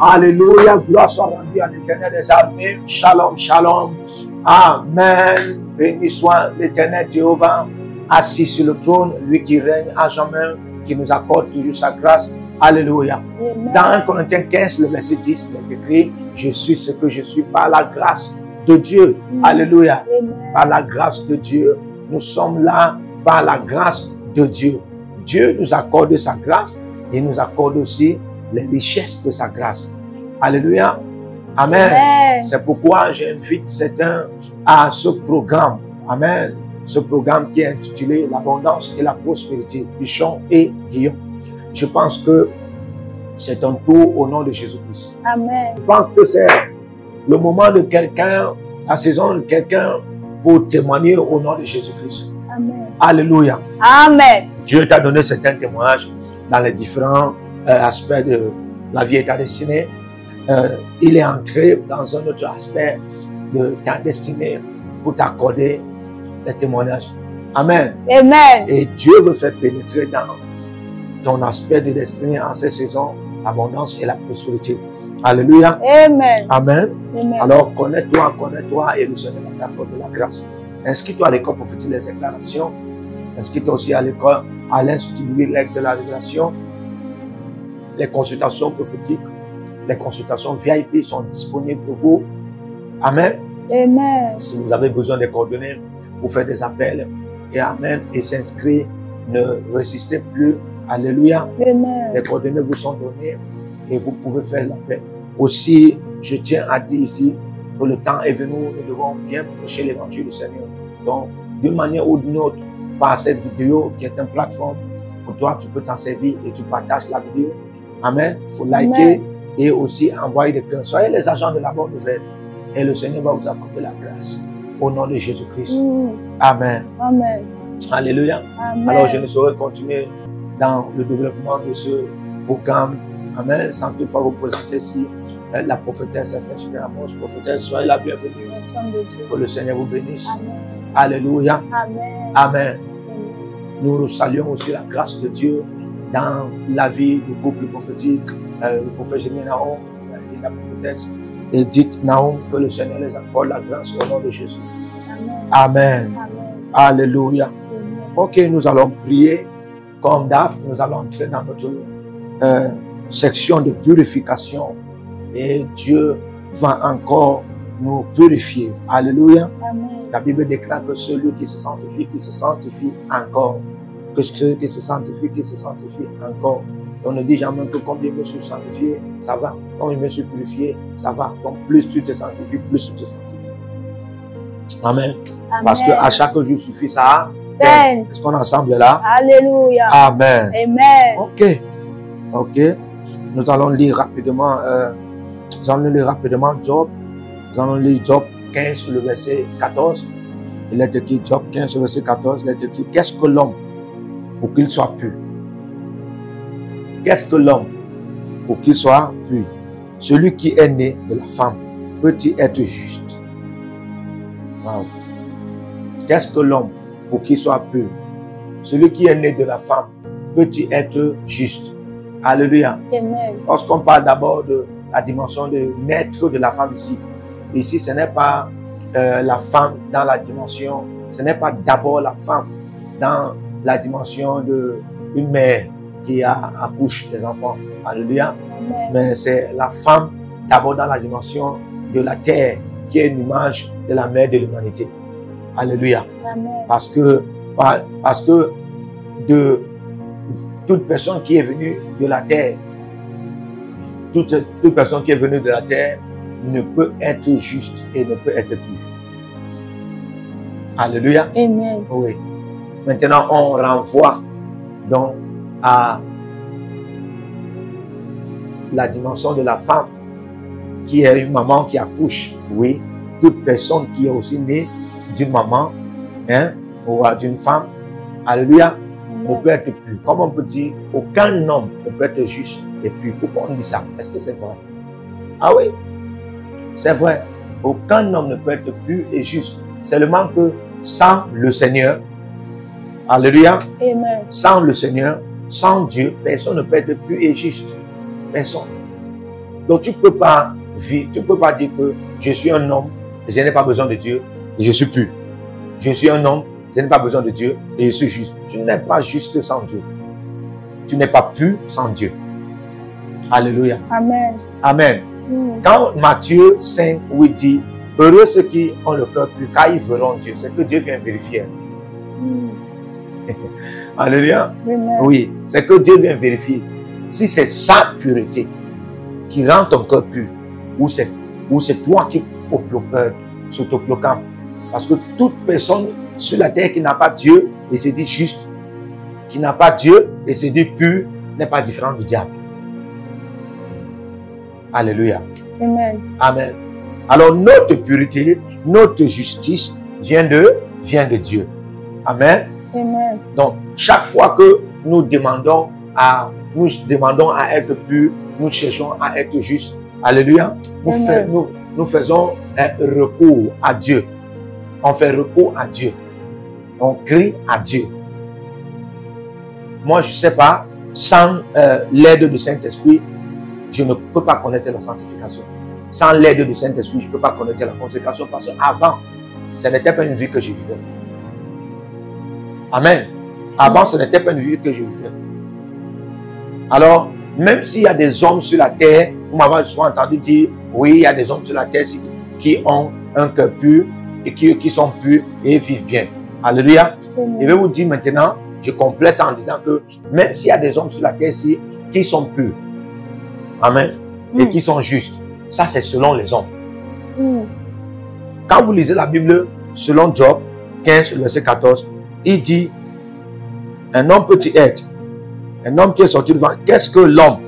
Alléluia. Gloire soit rendue à l'Éternel des armées. Shalom, shalom. Amen. Béni soit l'Éternel Jéhovah, assis sur le trône, lui qui règne à jamais, qui nous accorde toujours sa grâce. Alléluia. Amen. Dans 1 Corinthiens 15, le verset 10, il est écrit, je suis ce que je suis par la grâce de Dieu. Alléluia. Amen. Par la grâce de Dieu. Nous sommes là par la grâce de Dieu. Dieu nous accorde sa grâce et nous accorde aussi les richesses de sa grâce. Alléluia. Amen. Amen. C'est pourquoi j'invite certains à ce programme. Amen. Ce programme qui est intitulé l'abondance et la prospérité. Pichon et Guillaume. Je pense que c'est un tour au nom de Jésus-Christ. Amen. Je pense que c'est le moment de quelqu'un, la saison de quelqu'un pour témoigner au nom de Jésus-Christ. Amen. Alléluia. Amen. Dieu t'a donné certains témoignages dans les différents aspects de la vie et ta destinée. Il est entré dans un autre aspect de ta destinée pour t'accorder les témoignages. Amen. Amen. Et Dieu veut faire pénétrer dans ton aspect de destinée en ces saisons, l'abondance et la prospérité. Alléluia. Amen. Amen. Amen. Alors, connais-toi et le Seigneur va t'accorder la grâce. Inscris-toi à l'école prophétique des déclarations. Inscris-toi aussi à l'école, à l'Institut biblique de la révélation. Les consultations prophétiques, les consultations VIP sont disponibles pour vous. Amen. Amen. Si vous avez besoin des coordonnées pour faire des appels, et amen, et s'inscrire, ne résistez plus. Alléluia. Amen. Les coordonnées vous sont données et vous pouvez faire l'appel. Aussi, je tiens à dire ici que le temps est venu, nous devons bien prêcher l'évangile du Seigneur. Donc, d'une manière ou d'une autre, par cette vidéo qui est une plateforme, pour toi, tu peux t'en servir et tu partages la vidéo. Amen. Il faut liker et aussi envoyer des cœurs. Soyez les agents de la bonne nouvelle et le Seigneur va vous accorder la grâce. Au nom de Jésus-Christ. Amen. Amen. Alléluia. Amen. Alors, je ne saurais continuer dans le développement de ce programme. Amen. Sans toutefois vous présenter ici la prophétesse, la prophétesse, soyez la bienvenue. Merci de Dieu. Que le Seigneur vous bénisse. Amen. Alléluia. Amen. Amen. Amen. Nous saluons aussi la grâce de Dieu dans la vie du couple prophétique, le prophète Jérémie Nahum et la prophétesse Edith Nahum, que le Seigneur les accorde la grâce au nom de Jésus. Amen. Amen. Amen. Alléluia. Amen. Ok, nous allons prier comme d'hab. Nous allons entrer dans notre section de purification et Dieu va encore nous purifier. Alléluia. Amen. La Bible déclare que celui qui se sanctifie encore. Que celui qui se sanctifie encore. On ne dit jamais que comme je me suis sanctifié, ça va. Comme je me suis purifié, ça va. Donc plus tu te sanctifies, plus tu te sanctifies. Amen. Amen. Parce que à chaque jour suffit ça. Amen. Est-ce qu'on est ensemble là? Alléluia. Amen. Amen. Ok. Ok. Nous allons lire rapidement. Job. Nous allons lire Job 15, le verset 14. Il est écrit Job 15, le verset 14. Il est écrit, qu'est-ce que l'homme pour qu'il soit pur? Qu'est-ce que l'homme pour qu'il soit pur? Celui qui est né de la femme peut-il être juste? Wow. Qu'est-ce que l'homme pour qu'il soit pur? Celui qui est né de la femme peut-il être juste? Alléluia. Amen. Lorsqu'on parle d'abord de la dimension de naître de la femme ici ce n'est pas la femme dans la dimension, ce n'est pas d'abord la femme dans la dimension d'une mère qui accouche des enfants. Alléluia. Amen. Mais c'est la femme d'abord dans la dimension de la terre qui est une image de la mère de l'humanité. Alléluia. Amen. Parce que de toute personne qui est venue de la terre, toute personne qui est venue de la terre ne peut être juste et ne peut être pure. Alléluia. Amen. Oui. Maintenant, on renvoie donc à la dimension de la femme qui est une maman qui accouche. Oui. Toute personne qui est aussi née d'une maman, hein, ou d'une femme, alléluia, ne peut être pur. Comme on peut dire, aucun homme ne peut être juste et pur. Pourquoi on dit ça? Est-ce que c'est vrai? Ah oui, c'est vrai. Aucun homme ne peut être pur et juste. Seulement que sans le Seigneur, alléluia, Amen. sans le Seigneur, sans Dieu, personne ne peut être pur et juste. Personne. Donc tu peux pas vivre, tu peux pas dire que je suis un homme et je n'ai pas besoin de Dieu et je suis pur. Je suis un homme, je n'ai pas besoin de Dieu et je suis juste. Tu n'es pas juste sans Dieu. Tu n'es pas pur sans Dieu. Alléluia. Amen. Amen. Quand Matthieu 5, où il dit, heureux ceux qui ont le cœur pur, car ils verront Dieu. C'est que Dieu vient vérifier. Alléluia. Amen. Oui, c'est que Dieu vient vérifier si c'est sa pureté qui rend ton cœur pur ou c'est toi qui s'autoproclame. Parce que toute personne sur la terre qui n'a pas Dieu et se dit juste, qui n'a pas Dieu et se dit pur, n'est pas différent du diable. Alléluia. Amen. Amen. Alors notre pureté, notre justice vient de Dieu. Amen. Amen. Donc chaque fois que nous demandons à être purs, nous cherchons à être justes. Alléluia. Nous faisons un recours à Dieu. On fait recours à Dieu. On crie à Dieu. Moi, je ne sais pas, sans l'aide du Saint-Esprit, je ne peux pas connaître la sanctification. Sans l'aide du Saint-Esprit, je ne peux pas connaître la consécration parce qu'avant, ce n'était pas une vie que je vivais. Amen. Avant, ce n'était pas une vie que je vivais. Alors, même s'il y a des hommes sur la terre, vous m'avez souvent entendu dire, oui, il y a des hommes sur la terre qui ont un cœur pur et qui sont purs et vivent bien. Alléluia. Je vais vous dire maintenant, je complète ça en disant que même s'il y a des hommes sur la terre ici qui sont purs, amen, et qui sont justes, ça c'est selon les hommes. Quand vous lisez la Bible, selon Job 15, verset 14, il dit, un homme peut-il être, un homme qui est sorti devant, qu'est-ce que l'homme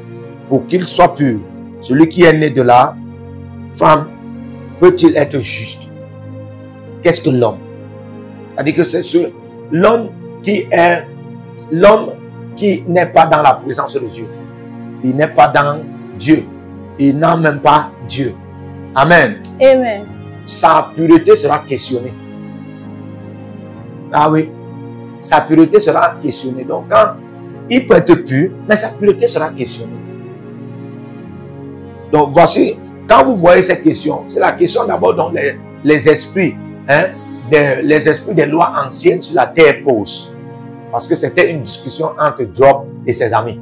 pour qu'il soit pur? Celui qui est né de la femme peut-il être juste? Qu'est-ce que l'homme? C'est-à-dire que c'est l'homme qui n'est pas dans la présence de Dieu. Il n'est pas dans Dieu. Il n'a même pas Dieu. Amen. Amen. Sa pureté sera questionnée. Ah oui. Sa pureté sera questionnée. Donc quand il peut être pur, mais sa pureté sera questionnée. Donc voici, quand vous voyez cette question, c'est la question d'abord dont les esprits, les esprits des lois anciennes sur la terre posent. Parce que c'était une discussion entre Job et ses amis.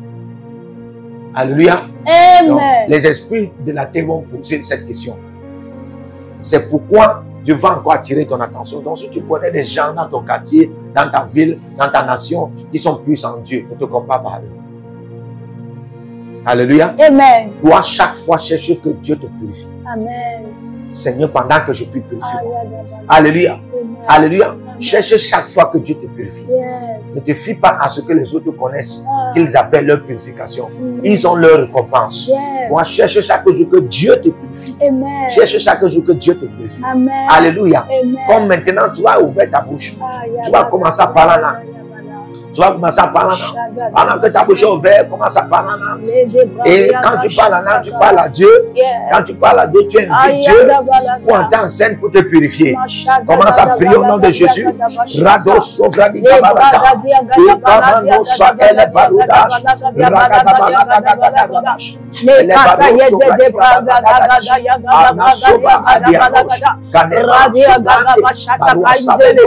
Alléluia. Amen. Donc, les esprits de la terre vont poser cette question. C'est pourquoi Dieu va encore attirer ton attention. Donc si tu connais des gens dans ton quartier, dans ta ville, dans ta nation, qui sont plus en Dieu, ne te compare pas à eux. Alléluia. Amen. Tu dois chaque fois chercher que Dieu te purifie. Amen. Seigneur, pendant que je puis purifier. Amen. Alléluia. Amen. Alléluia. Cherche chaque fois que Dieu te purifie. Yes. Ne te fie pas à ce que les autres connaissent, qu'ils appellent leur purification. Ils ont leur récompense. Yes. Moi, cherche chaque jour que Dieu te purifie. Amen. Cherche chaque jour que Dieu te purifie. Amen. Alléluia. Amen. Comme maintenant, tu vas ouvrir ta bouche. Tu vas commencer à parler là. Tu vas commencer à parler là. Pendant que ta bouche est ouverte, commence à parler là. Et quand tu parles là, tu parles à Dieu. Quand tu parles à Dieu, tu invites Dieu pour entrer en scène pour te purifier. Commence à prier au nom de Jésus. Rado sovradi kabarata. Ikamano sa ele barudash. Ragadabalagadagadagash. Ele baro sovradi kabaradash. Anasoba adianos. Kanema sovradi. Barua sabele.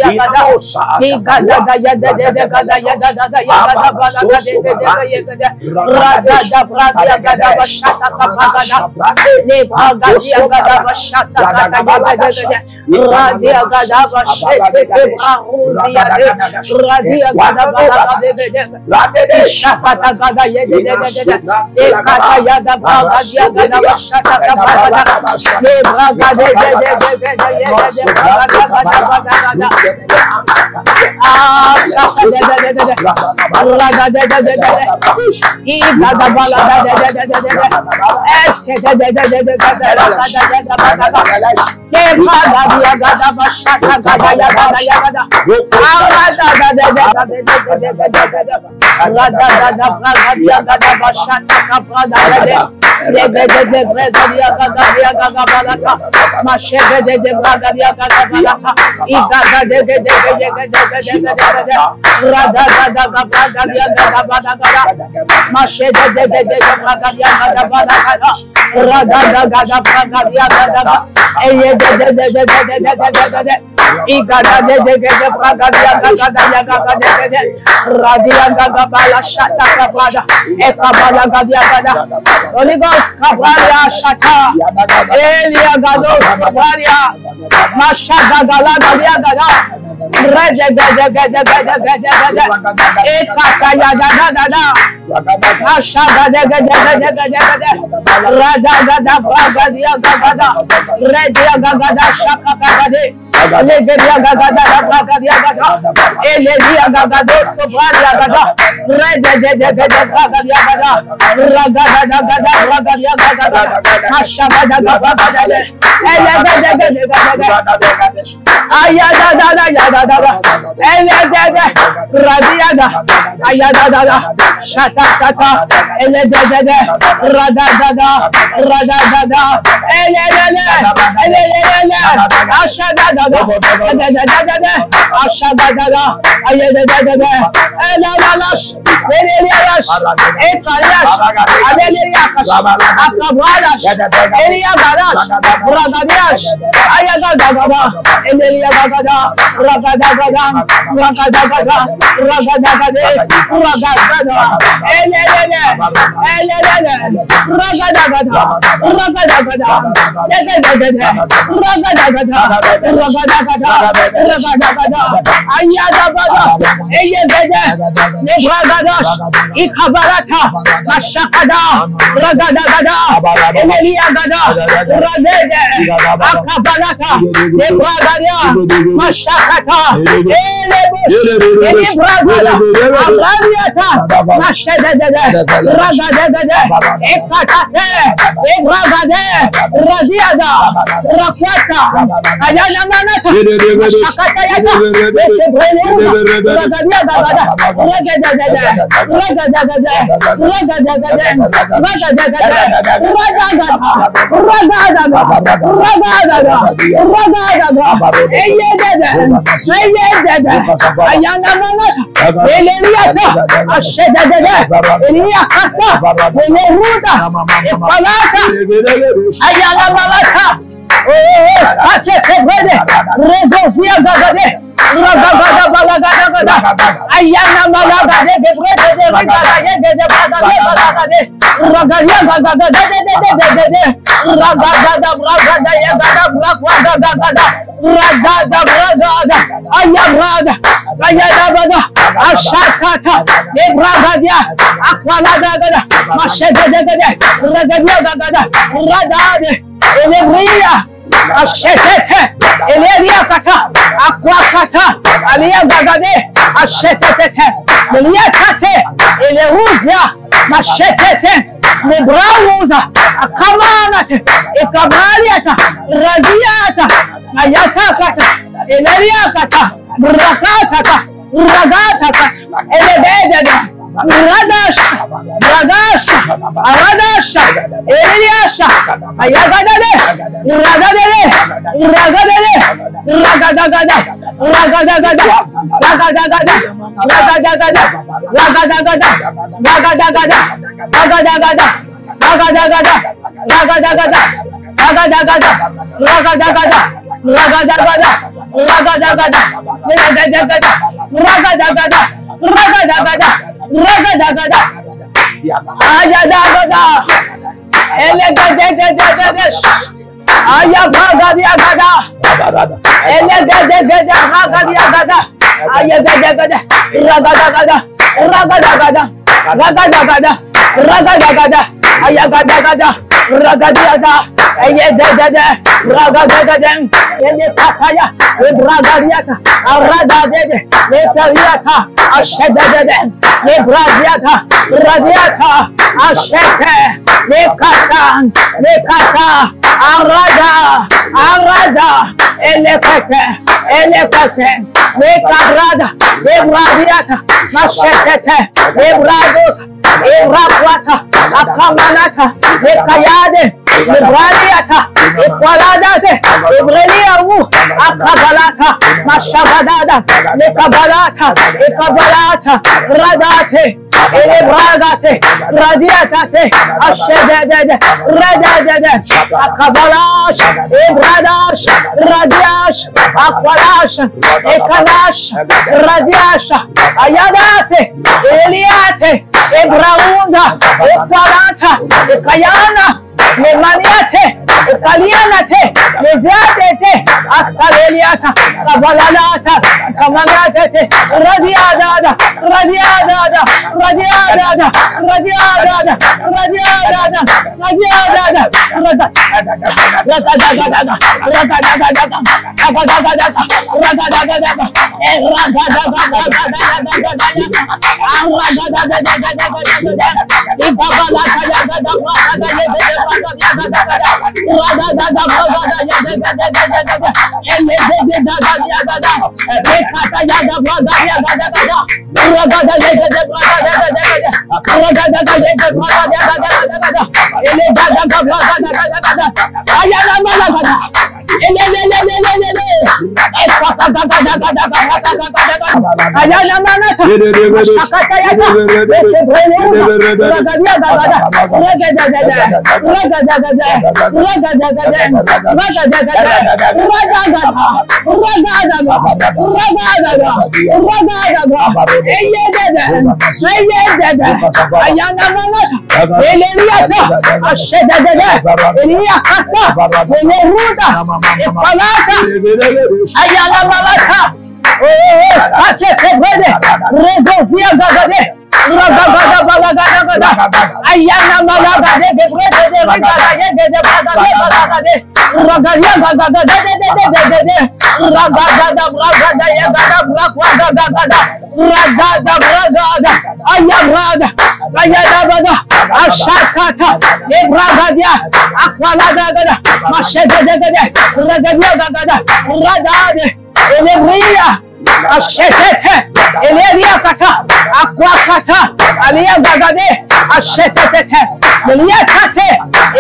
Inamosa adianos. Holy Ghost, Kabalia Shata, Elia Gados, Kabalia, Mashada Galia Gada, Rede, Ekataya Dada, Mashada Rada Bragadia Gada, Redia Gada Shaka Gade, Legedia Gada Bragadia Gada, Elia Gado Sobralia Gada, Rede Bragadia Gada, Ragada Ragadia Gada, Mashada Gada, Ayada Radiada, Ayada, Shata, Eledada, Radada, Ashada, Ashetete, Elia Kata, Aquakata, Alia Gagade, Ashetete, Elia Kate, Eleusia, Mashetete, Nebrauza, Akamanate, Ekabaliata, Radiata, Ayatakata, Elia Kata, Rakatata, Ragatata, Elebeda. Radasha, Aradasha, Eliasha, Ayagadade, Ragadade, Ragadagada, Ragadagada, Ragadagada, Ragadagada, Ragadagada, Ragadagada, Ragadagada, Ragadagada, Ragadagada, Ragadagada, Ragadagada, Ragadagada, Ragadagada, Ragadagada, Ragadagada, Ragadagada, Ayadagada, Elegadagada, Ayabagadiagada, Elegadagada, Ayadagada, Ragadagada, Ragadagada, Ragadagada, Ragadagada, Ayagadagada, Ragadiada, Ayadagada, Ragadagada, Elepataya, Ebragadiata, Aradadede, Letaliata, Ashedade, Lebraziata, Radiata, Ashete, Lekatan, Lekata, Arada, Elepete, Lekabrada, Lebradiata, Mashetete, Lebrados, Eraquata, Akamanata, Lekayade, Lebradiata, Equaladate, Ebreliaru, Akabalata, Mashabadada, le kabalata, le kabalata, radate, ele bragate, radiatate, ashedede, redede, akabalash, ebradash, radiash, akwalash, ekalash, radiash, ayadase, eliate, ebraunda, ekwalata, ekayana, le maniate, ekalianate, le ziadete, asaleliata, kabalalata, kamanatete, radiadada, radiadada, radiadada, radiadada, radiadada, radiadada, Ashetete, Elia Kata, Aquakata, Alia Bagade, Ashetete, Elia Kate,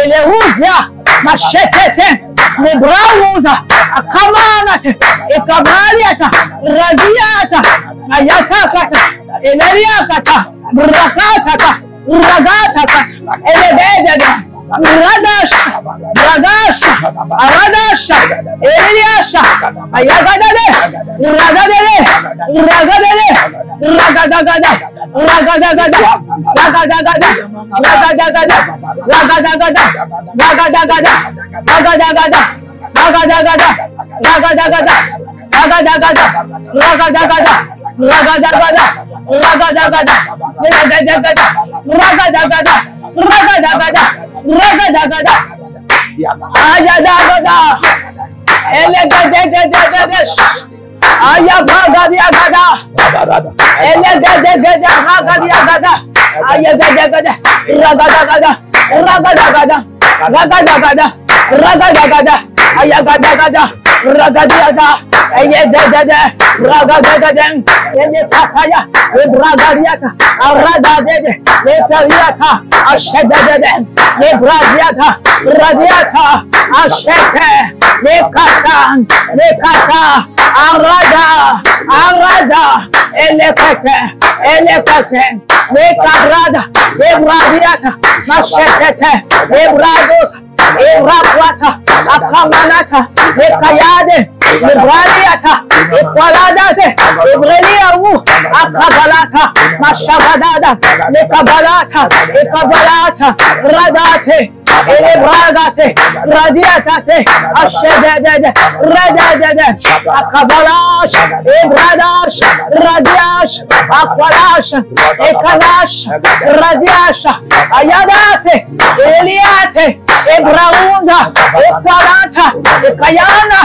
Eleusia, Mashetete, Nebrauza, Akamanate, Ekabaliata, Raziata, Ayatakata, Elia Kata, Brakatata, Ragatata, Elebeda. Radash, Radash, Radash, Eliasha, Ayagadade, Ragadade, Ragadade, Ragadagada, Ragadagada, Ragadagada, Ragadagada, Ragadagada, Ragadagada, Ragadagada, Ragadagada, Ragadagada, Ragadagada, Ragadagada, Ragadagada, Ragadagada, Ragadagada, Ragadagada, Ragadagada, Ragadagada, Ayadagada, Elegadagada, Ayabagadiagada, Elegadagada, Ragadiagada, Ayadagada, Ragadagada, Ragadagada, Ragadagada, Ragadagada, Ayagadagada, Ragadiada, Ayadagada, Ragadagada, Elekataya, Ebragadiata, Aradadede, Etaliata, Ashedede, Ebraziata, Radiata, Ashete, Lekatan, Lekata, Arada, Arada, Elekate, Elekate, Lekabrada, Ebradiata, Mashetete, Ebrados, Ebraquata, Akamanata, Lekayade, Ebradiata, Equaladate, Ebreliamu, Akabalata, Mashabadada, Lekabalata, Ekabalata, Radate, Elebragate, Radiatate, Ashedede, Redede, Akabalash, Ebradash, Radiash, Aqualash, Ekalash, Radiash, Ayadase, Eliate, Ebraunda, Equalata, Ekayana,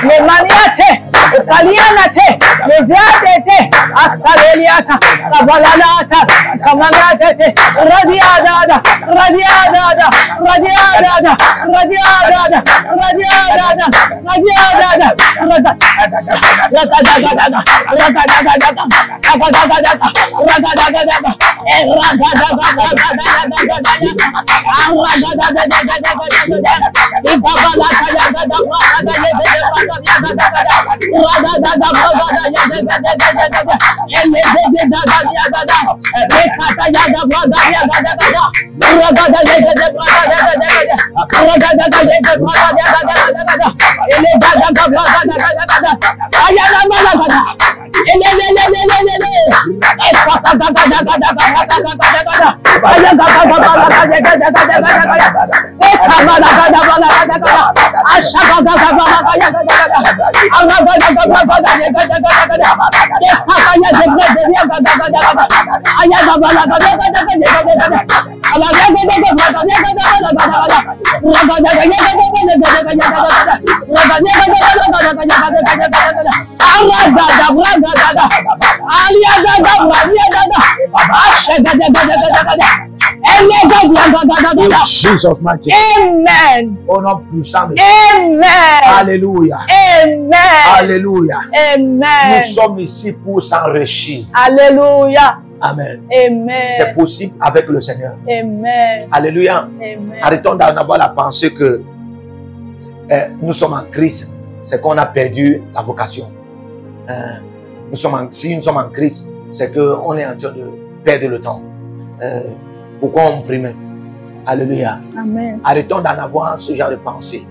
Lemaniate, Ekalianate, Leziadete, Asaleliata, Kabalalata, Kamanate, Radiadada, Radiadada, Radiadada, Jesus mighty. Amen. Au nom puissant de Amen. Alléluia. Amen. Alléluia. Nous Amen. sommes ici pour s'enrichir. Alléluia. Amen. Amen. C'est possible avec le Seigneur. Amen. Alléluia. Amen. Arrêtons d'en avoir la pensée que nous sommes en Christ. C'est qu'on a perdu la vocation. Si nous sommes en Christ, c'est qu'on est en train de perdre le temps. Pourquoi on prie? Alléluia. Amen. Arrêtons d'en avoir ce genre de pensée.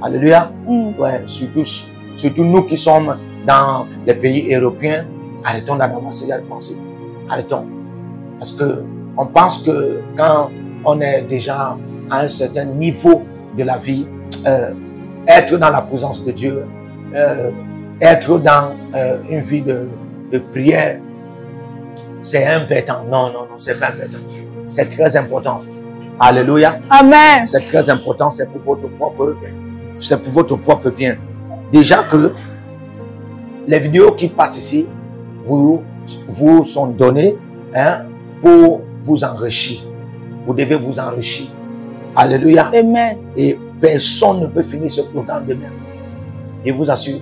Alléluia. Ouais, surtout nous qui sommes dans les pays européens, arrêtons d'en avoir ce genre de pensée. Arrêtons. Parce que on pense que quand on est déjà à un certain niveau de la vie, être dans la présence de Dieu, être dans une vie de prière, c'est important. Non, non, non, c'est pas important. C'est très important. Alléluia. Amen. C'est très important, c'est pour votre propre bien. Déjà que les vidéos qui passent ici vous sont données pour vous enrichir. Vous devez vous enrichir. Alléluia. Amen. Et personne ne peut finir ce programme de même. Je vous assure,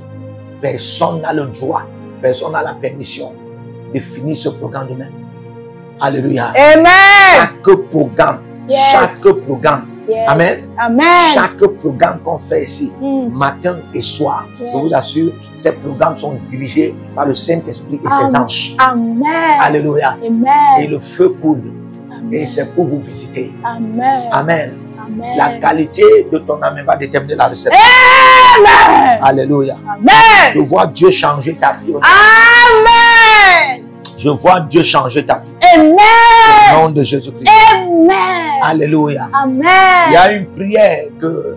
personne n'a le droit, personne n'a la permission de finir ce programme de même. Alléluia. Amen. Chaque programme, chaque programme. Amen. Amen. Chaque programme qu'on fait ici, matin et soir, je vous assure, ces programmes sont dirigés par le Saint-Esprit et ses anges. Amen. Alléluia. Amen. Et le feu coule. Amen. Et c'est pour vous visiter. Amen. Amen. Amen. La qualité de ton âme va déterminer la réception. Amen. Alléluia. Amen. Je vois Dieu changer ta vie. Amen. Je vois Dieu changer ta vie. Amen. Au nom de Jésus-Christ. Amen. Alléluia. Amen. Il y a une prière que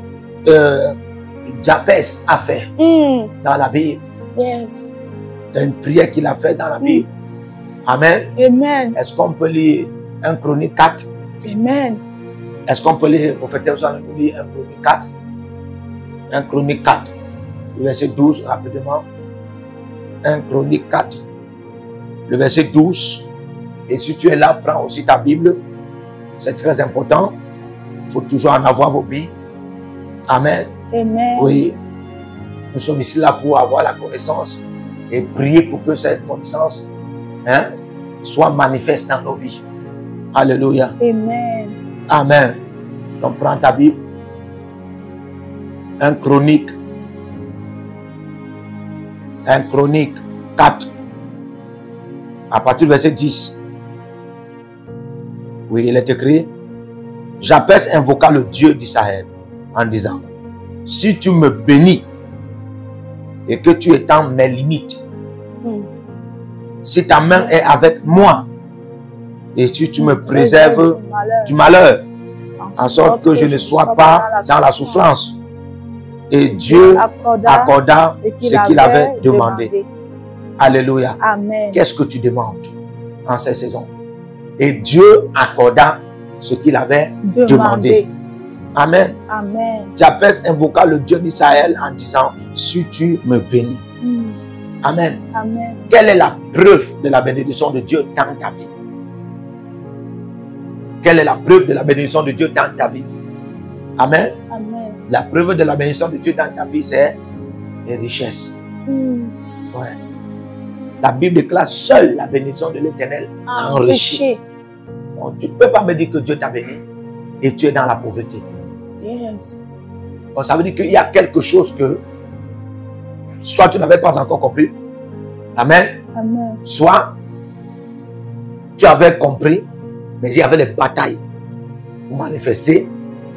Jabez a fait dans la Bible. Yes. Il y a une prière qu'il a faite dans la Bible. Amen. Amen. Est-ce qu'on peut lire 1 Chronique 4? Amen. Est-ce qu'on peut lire, au fait, lire 1 Chronique 4? 1 Chronique 4, le verset 12, rapidement. 1 Chronique 4, le verset 12. Et si tu es là, prends aussi ta Bible. C'est très important. Il faut toujours en avoir vos Bibles. Amen. Amen. Oui. Nous sommes ici là pour avoir la connaissance et prier pour que cette connaissance soit manifeste dans nos vies. Alléluia. Amen. Amen. Donc prends ta Bible. 1 Chronique 4. À partir du verset 10. Oui, il est écrit. Jabez invoqua le Dieu d'Israël en disant, si tu me bénis et que tu étends mes limites, si ta main est avec moi et si tu me préserves du malheur, en sorte que je ne sois pas dans la souffrance. Et Dieu accorda ce qu'il avait demandé. Alléluia. Amen. Qu'est-ce que tu demandes en cette saison? Et Dieu accorda ce qu'il avait demandé. Amen. Amen. Jabez invoqua le Dieu d'Israël en disant, si tu me bénis. Amen. Amen. Quelle est la preuve de la bénédiction de Dieu dans ta vie? Quelle est la preuve de la bénédiction de Dieu dans ta vie? Amen. Amen. La preuve de la bénédiction de Dieu dans ta vie, c'est les richesses. Ouais. La Bible déclare seule la bénédiction de l'Éternel enrichit. Donc, tu ne peux pas me dire que Dieu t'a béni et tu es dans la pauvreté. Yes. Donc, ça veut dire qu'il y a quelque chose que soit tu n'avais pas encore compris. Amen. Amen. Soit tu avais compris, mais il y avait les batailles pour manifester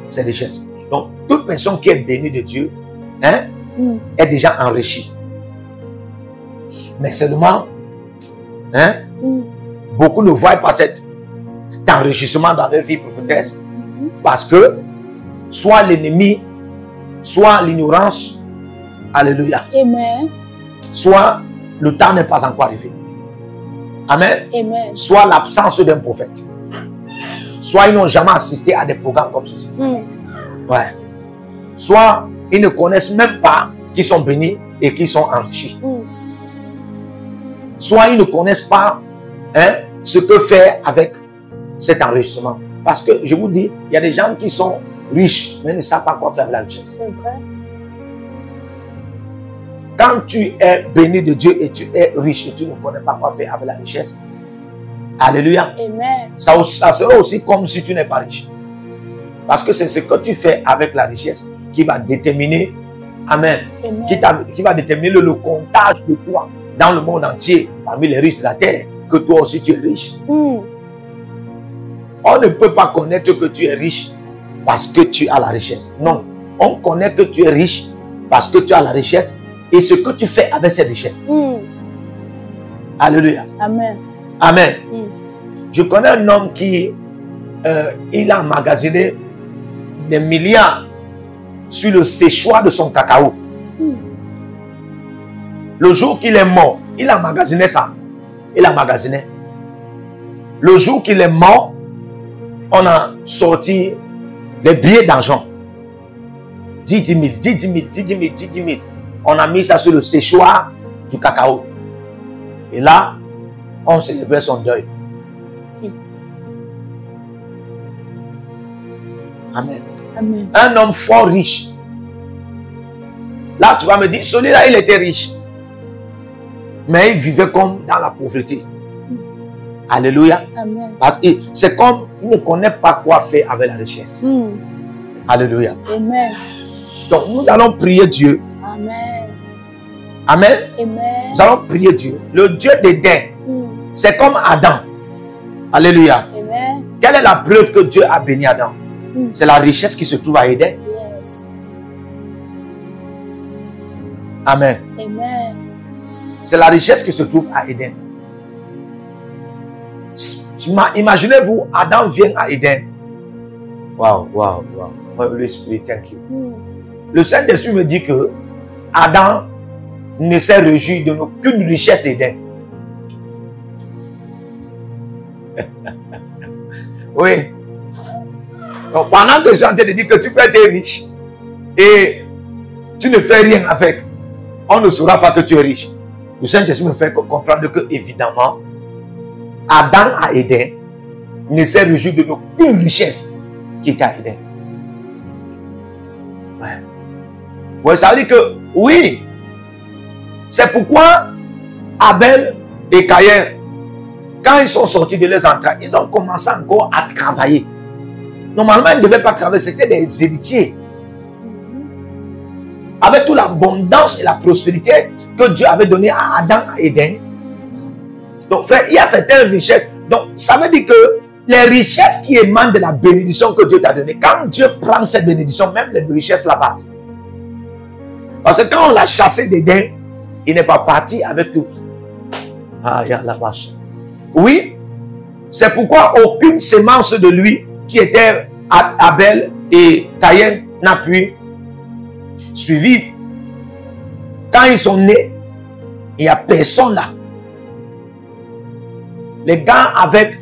ces richesses. Donc, toute personne qui est bénie de Dieu est déjà enrichie. Mais seulement, beaucoup ne voient pas cet enrichissement dans leur vie prophétesse parce que soit l'ennemi, soit l'ignorance, alléluia, Amen. soit le temps n'est pas encore arrivé. Amen. Amen. Soit l'absence d'un prophète. Soit ils n'ont jamais assisté à des programmes comme ceci. Ouais. Soit ils ne connaissent même pas qu'ils sont bénis et qu'ils sont enrichis. Soit ils ne connaissent pas ce que faire avec cet enrichissement. Parce que je vous dis, il y a des gens qui sont riches, mais ne savent pas quoi faire avec la richesse. C'est vrai. Quand tu es béni de Dieu et tu es riche et tu ne connais pas quoi faire avec la richesse, alléluia, Amen. ça sera aussi comme si tu n'es pas riche. Parce que c'est ce que tu fais avec la richesse qui va déterminer, amen, qui va déterminer le comptage de toi dans le monde entier, parmi les riches de la terre, que toi aussi tu es riche. On ne peut pas connaître que tu es riche parce que tu as la richesse. Non, on connaît que tu es riche parce que tu as la richesse et ce que tu fais avec cette richesse. Alléluia. Amen. Amen. Je connais un homme qui il a emmagasiné des milliards sur le séchoir de son cacao. Le jour qu'il est mort, il a emmagasiné ça. Il a emmagasiné. Le jour qu'il est mort, on a sorti des billets d'argent. 10 000, 10 000, 10 000, 10 000. On a mis ça sur le séchoir du cacao. Et là, on célébrait son deuil. Amen. Amen. Un homme fort riche. Là, tu vas me dire, celui-là, il était riche. Mais il vivait comme dans la pauvreté. Alléluia. Amen. Parce que c'est comme, il ne connaît pas quoi faire avec la richesse. Alléluia. Amen. Donc, nous allons prier Dieu. Amen. Amen. Amen. Nous allons prier Dieu. Le Dieu d'Éden, c'est comme Adam. Alléluia. Amen. Quelle est la preuve que Dieu a béni Adam? C'est la richesse qui se trouve à Éden. Yes. Amen. Amen. C'est la richesse qui se trouve à Éden. Imaginez-vous, Adam vient à Éden. Waouh, waouh, waouh. L'Esprit, thank you. Le Saint-Esprit me dit que Adam ne s'est réjoui de aucune richesse d'Éden. Oui. Donc, pendant que je suis en train de dire que tu peux être riche et tu ne fais rien avec, on ne saura pas que tu es riche. Le Saint-Esprit me fait comprendre que, évidemment, Adam à Éden ne s'est réjoui de aucune richesse qui était à Éden. Ouais. Ouais, ça veut dire que, oui, c'est pourquoi Abel et Caïn, quand ils sont sortis de leurs entrailles, ils ont commencé encore à travailler. Normalement, ils ne devaient pas travailler, c'était des héritiers. Avec toute l'abondance et la prospérité que Dieu avait donnée à Adam à Éden. Donc, frère, il y a certaines richesses. Donc, ça veut dire que les richesses qui émanent de la bénédiction que Dieu t'a donnée, quand Dieu prend cette bénédiction, même les richesses la battent. Parce que quand on l'a chassé d'Éden, il n'est pas parti avec tout. Ah, il y a la vache. Oui, c'est pourquoi aucune semence de lui qui était Abel et Caïn n'a pu survivre. Quand ils sont nés, il n'y a personne là. Les gars avec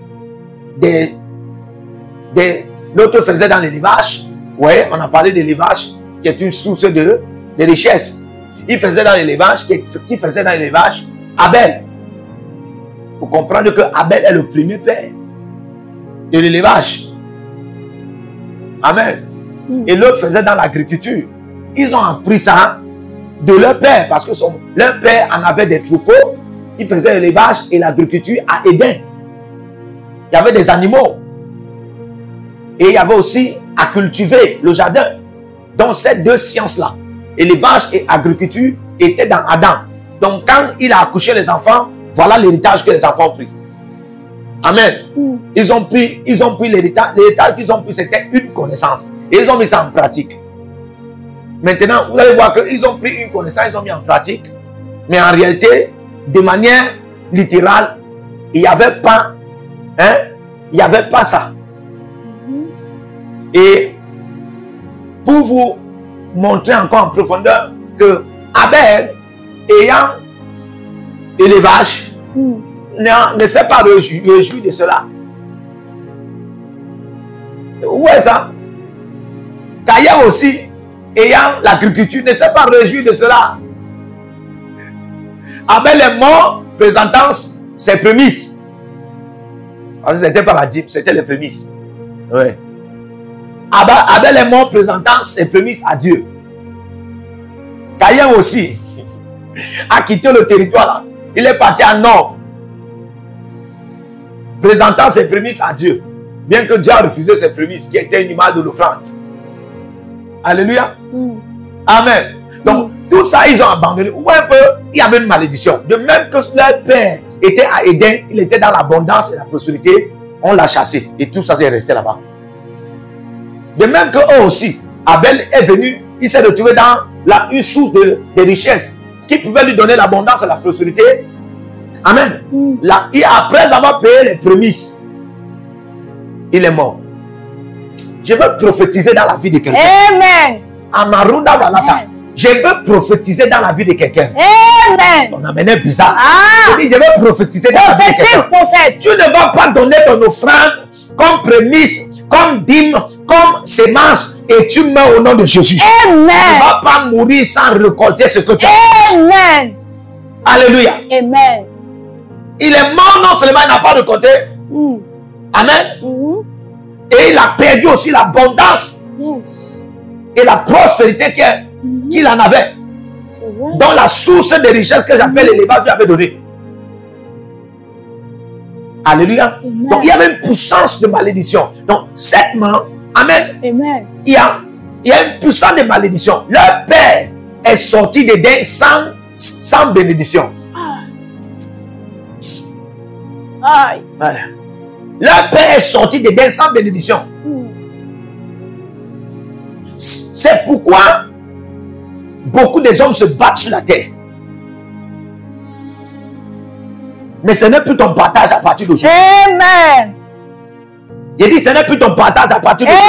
l'autre faisait dans l'élevage. Oui, on a parlé de l'élevage qui est une source de richesse. Il faisait dans l'élevage, qui faisait dans l'élevage Abel. Il faut comprendre que Abel est le premier père de l'élevage. Amen. et l'autre faisait dans l'agriculture. Ils ont appris ça de leur père parce que leur père en avait des troupeaux. Il faisait l'élevage et l'agriculture à Éden. Il y avait des animaux. Et il y avait aussi à cultiver le jardin. Donc ces deux sciences-là, élevage et agriculture, étaient dans Adam. Donc quand il a accouché les enfants, voilà l'héritage que les enfants ont pris. Amen. Ils ont pris l'héritage. L'héritage qu'ils ont pris, c'était une connaissance. Et ils ont mis ça en pratique. Maintenant, vous allez voir qu'ils ont pris une connaissance, ils ont mis en pratique. Mais en réalité, de manière littérale, il n'y avait pas, il n'y avait pas ça. Et pour vous montrer encore en profondeur que Abel, ayant élevage, ne s'est pas réjoui de cela. Où est ça? Caïn aussi, ayant l'agriculture, ne s'est pas réjoui de cela. Abel est mort présentant ses prémices. Parce que c'était pas la dîme, c'était les prémices. Oui. Abel est mort présentant ses prémices à Dieu. Caïn aussi a quitté le territoire là. Il est parti en nord, présentant ses prémices à Dieu. Bien que Dieu a refusé ses prémices, qui était une image de l'offrande. Alléluia. Amen. Donc, tout ça, ils ont abandonné. Ou un peu, il y avait une malédiction. De même que leur père était à Éden, il était dans l'abondance et la prospérité, on l'a chassé. Et tout ça, c'est resté là-bas. De même que eux aussi, Abel est venu, il s'est retrouvé dans une source de richesse qui pouvait lui donner l'abondance et la prospérité. Amen. Là, après avoir payé les prémices, il est mort. Je veux prophétiser dans la vie de quelqu'un. Amen. Amaruda Walata. Je veux prophétiser dans la vie de quelqu'un. Amen. On amenait bizarre. Ah. Je veux prophétiser dans la vie de quelqu'un. Prophète. Tu ne vas pas donner ton offrande comme prémisse, comme dîme, comme sémence, et tu meurs au nom de Jésus. Amen. Tu ne vas pas mourir sans récolter ce que tu as. Amen. Alléluia. Amen. Il est mort, non seulement il n'a pas récolté. Amen. Et il a perdu aussi l'abondance et la prospérité qu'il en avait. Dans la source de richesse que j'appelle l'élevage lui avait donné. Alléluia. Amen. Donc il y avait une puissance de malédiction. Donc cette main, amen. Amen. Il y a une puissance de malédiction. Leur père est sorti d'Éden sans bénédiction. Aïe. Leur père est sorti d'Éden sans bénédiction. C'est pourquoi beaucoup des hommes se battent sur la terre. Mais ce n'est plus ton partage à partir d'aujourd'hui. Amen. J'ai dit, ce n'est plus ton partage à partir d'aujourd'hui.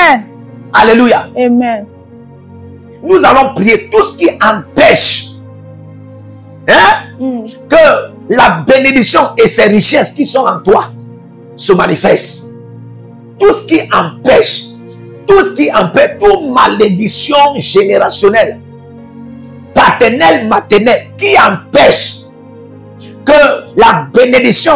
Amen. Alléluia. Amen. Nous allons prier tout ce qui empêche que la bénédiction et ses richesses qui sont en toi se manifestent. Tout ce qui empêche, toute malédiction générationnelle, paternelle, maternelle, qui empêche que la bénédiction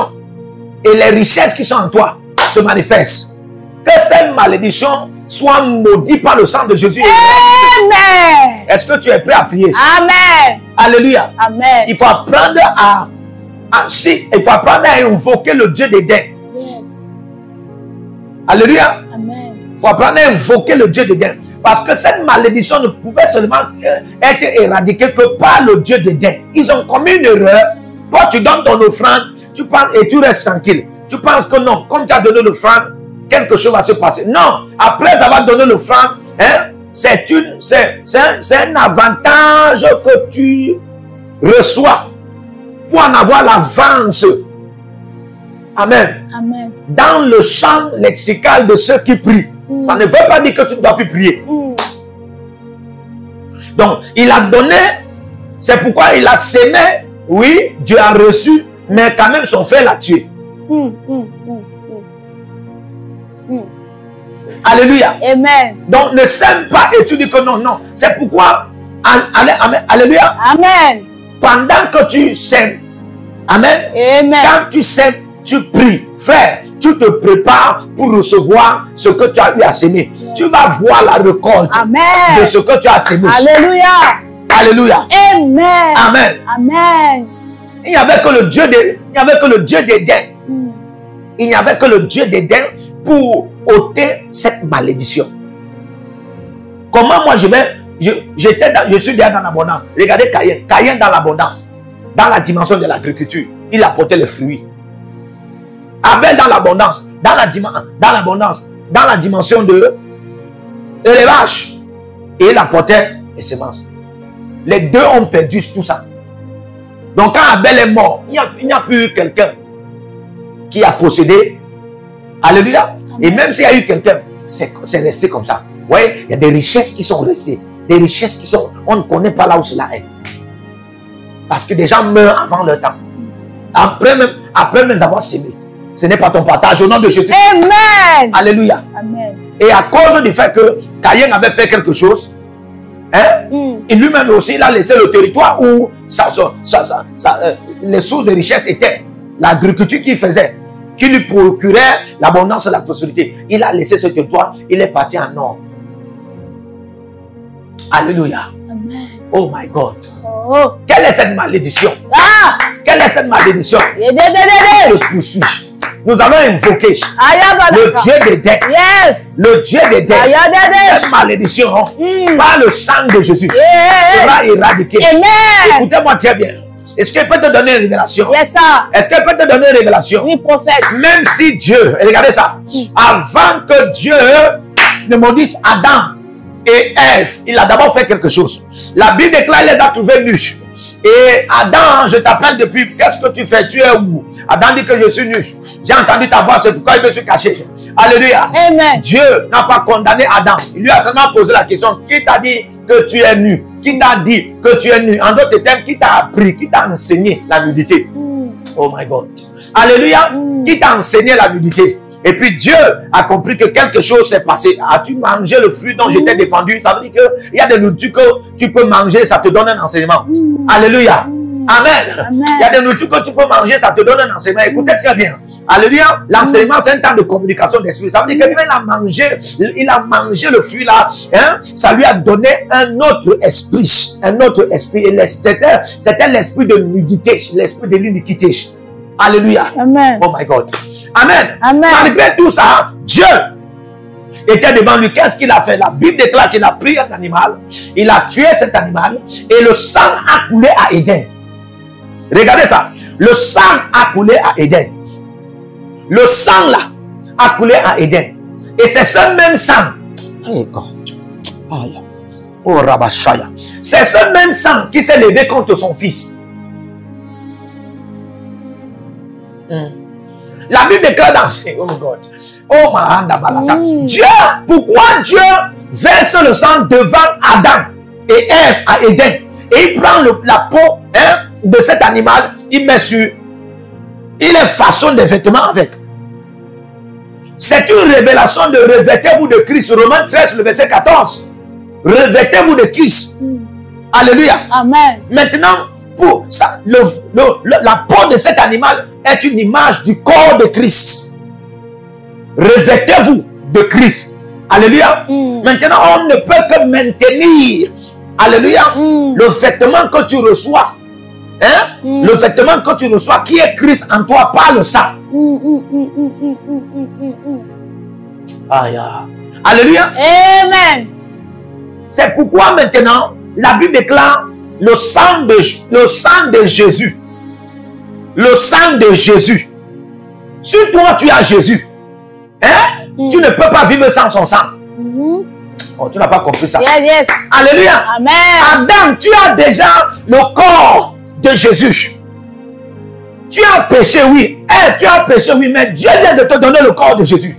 et les richesses qui sont en toi se manifestent. Que ces malédictions soient maudites par le sang de Jésus. Amen. Est-ce que tu es prêt à prier? Amen. Alléluia. Amen. Il faut apprendre à invoquer le Dieu d'Éden. Yes. Alléluia. Amen. Il faut apprendre à invoquer le Dieu d'Éden. Parce que cette malédiction ne pouvait seulement être éradiquée que par le Dieu d'Éden. Ils ont commis une erreur. Toi, tu donnes ton offrande, tu parles et tu restes tranquille. Tu penses que non, comme tu as donné l'offrande, quelque chose va se passer. Non, après avoir donné l'offrande, c'est un avantage que tu reçois pour en avoir l'avance. Amen. Amen. Dans le champ lexical de ceux qui prient. Ça ne veut pas dire que tu ne dois plus prier. Donc, il a donné, c'est pourquoi il a sémé. Oui, Dieu a reçu, mais quand même son frère l'a tué. Alléluia. Amen. Donc, ne sème pas et tu dis que non, non. C'est pourquoi, alléluia. Amen. Pendant que tu sèmes, amen. Amen. Quand tu sèmes, tu pries. Frère, tu tu te prépares pour recevoir ce que tu as eu à s'aimer. Yes. Tu vas voir la récolte Amen. de ce que tu as semé. Alléluia. Alléluia. Amen. Amen. Amen. Il n'y avait que le Dieu d'Éden. Il n'y avait que le Dieu d'Éden pour ôter cette malédiction. Comment moi je suis déjà dans l'abondance. Regardez Caïn. Caïn dans l'abondance. Dans la dimension de l'agriculture. Il apportait les fruits. Abel dans l'abondance. Dans l'abondance. Dans la dimension de l'élevage. Et il apportait les semences. Les deux ont perdu tout ça. Donc quand Abel est mort, il n'y a plus eu quelqu'un qui a possédé. Alléluia. Amen. Et même s'il y a eu quelqu'un, c'est resté comme ça. Vous voyez, il y a des richesses qui sont restées. Des richesses qui sont... On ne connaît pas là où cela est. Parce que des gens meurent avant leur temps. Après même avoir sémé. Ce n'est pas ton partage au nom de Jésus. Amen. Alléluia. Amen. Et à cause du fait que Caïn avait fait quelque chose, et lui-même aussi, il a laissé le territoire où les sources de richesse étaient. L'agriculture qu'il faisait, qui lui procurait l'abondance et la prospérité. Il a laissé ce territoire, il est parti en nord. Alléluia. Amen. Oh my God. Oh. Quelle est cette malédiction? Ah. Quelle est cette malédiction? Le poursuit. Nous allons invoquer le Dieu d'Éden. Yes. Le Dieu d'Éden. Cette malédiction, par le sang de Jésus, sera éradiquée. Écoutez-moi très bien. Est-ce qu'elle peut te donner une révélation? Yes, sir. Est-ce qu'elle peut te donner une révélation? Oui, prophète. Même si Dieu, regardez ça, avant que Dieu ne maudisse Adam et Ève, il a d'abord fait quelque chose. La Bible déclare, il les a trouvés nus. Et Adam, je t'appelle depuis, qu'est-ce que tu fais? Tu es où? Adam dit que je suis nu. J'ai entendu ta voix, c'est pourquoi il me suis caché. Alléluia. Amen. Dieu n'a pas condamné Adam. Il lui a seulement posé la question, qui t'a dit que tu es nu? Qui t'a dit que tu es nu? En d'autres termes, qui t'a appris, qui t'a enseigné la nudité? Oh my God. Alléluia. Qui t'a enseigné la nudité? Et puis Dieu a compris que quelque chose s'est passé. As-tu mangé le fruit dont j'étais défendu? Ça veut dire qu'il y a des nourritures que tu peux manger, ça te donne un enseignement. Alléluia. Amen. Il y a des nourritures que tu peux manger, ça te donne un enseignement. Écoutez très bien. Alléluia. L'enseignement, c'est un temps de communication d'esprit. Ça veut dire que il a mangé le fruit là. Ça lui a donné un autre esprit. Un autre esprit. Et c'était l'esprit de nudité, l'esprit de l'iniquité. Alléluia. Amen. Oh my God. Amen. Amen. Malgré tout ça, Dieu était devant lui. Qu'est-ce qu'il a fait? La Bible déclare qu'il a pris un animal, il a tué cet animal et le sang a coulé à Éden. Regardez ça. Le sang a coulé à Éden. Le sang là a coulé à Éden. Et c'est ce même sang. Oh God. Oh Rabashaya. C'est ce même sang qui s'est levé contre son fils. La Bible déclare dans... Oh God. Oh Mahanda Balata. Dieu, pourquoi Dieu verse le sang devant Adam et Ève à Éden? Et il prend la peau de cet animal, il met sur... Il les façonne des vêtements avec. C'est une révélation de revêtez-vous de Christ. Romains 13, le verset 14. Revêtez-vous de Christ. Alléluia. Amen. Maintenant, pour ça, la peau de cet animal est une image du corps de Christ. Revêtez-vous de Christ. Alléluia. Maintenant, on ne peut que maintenir, alléluia, le vêtement que tu reçois. Le vêtement que tu reçois qui est Christ en toi par le sang. Alléluia. Amen. C'est pourquoi maintenant, la Bible déclare le sang de Jésus. Le sang de Jésus. Si toi tu as Jésus, tu ne peux pas vivre sans son sang. Oh, tu n'as pas compris ça. Yes. Alléluia. Amen. Adam, tu as déjà le corps de Jésus. Tu as péché, oui. Tu as péché, oui, mais Dieu vient de te donner le corps de Jésus.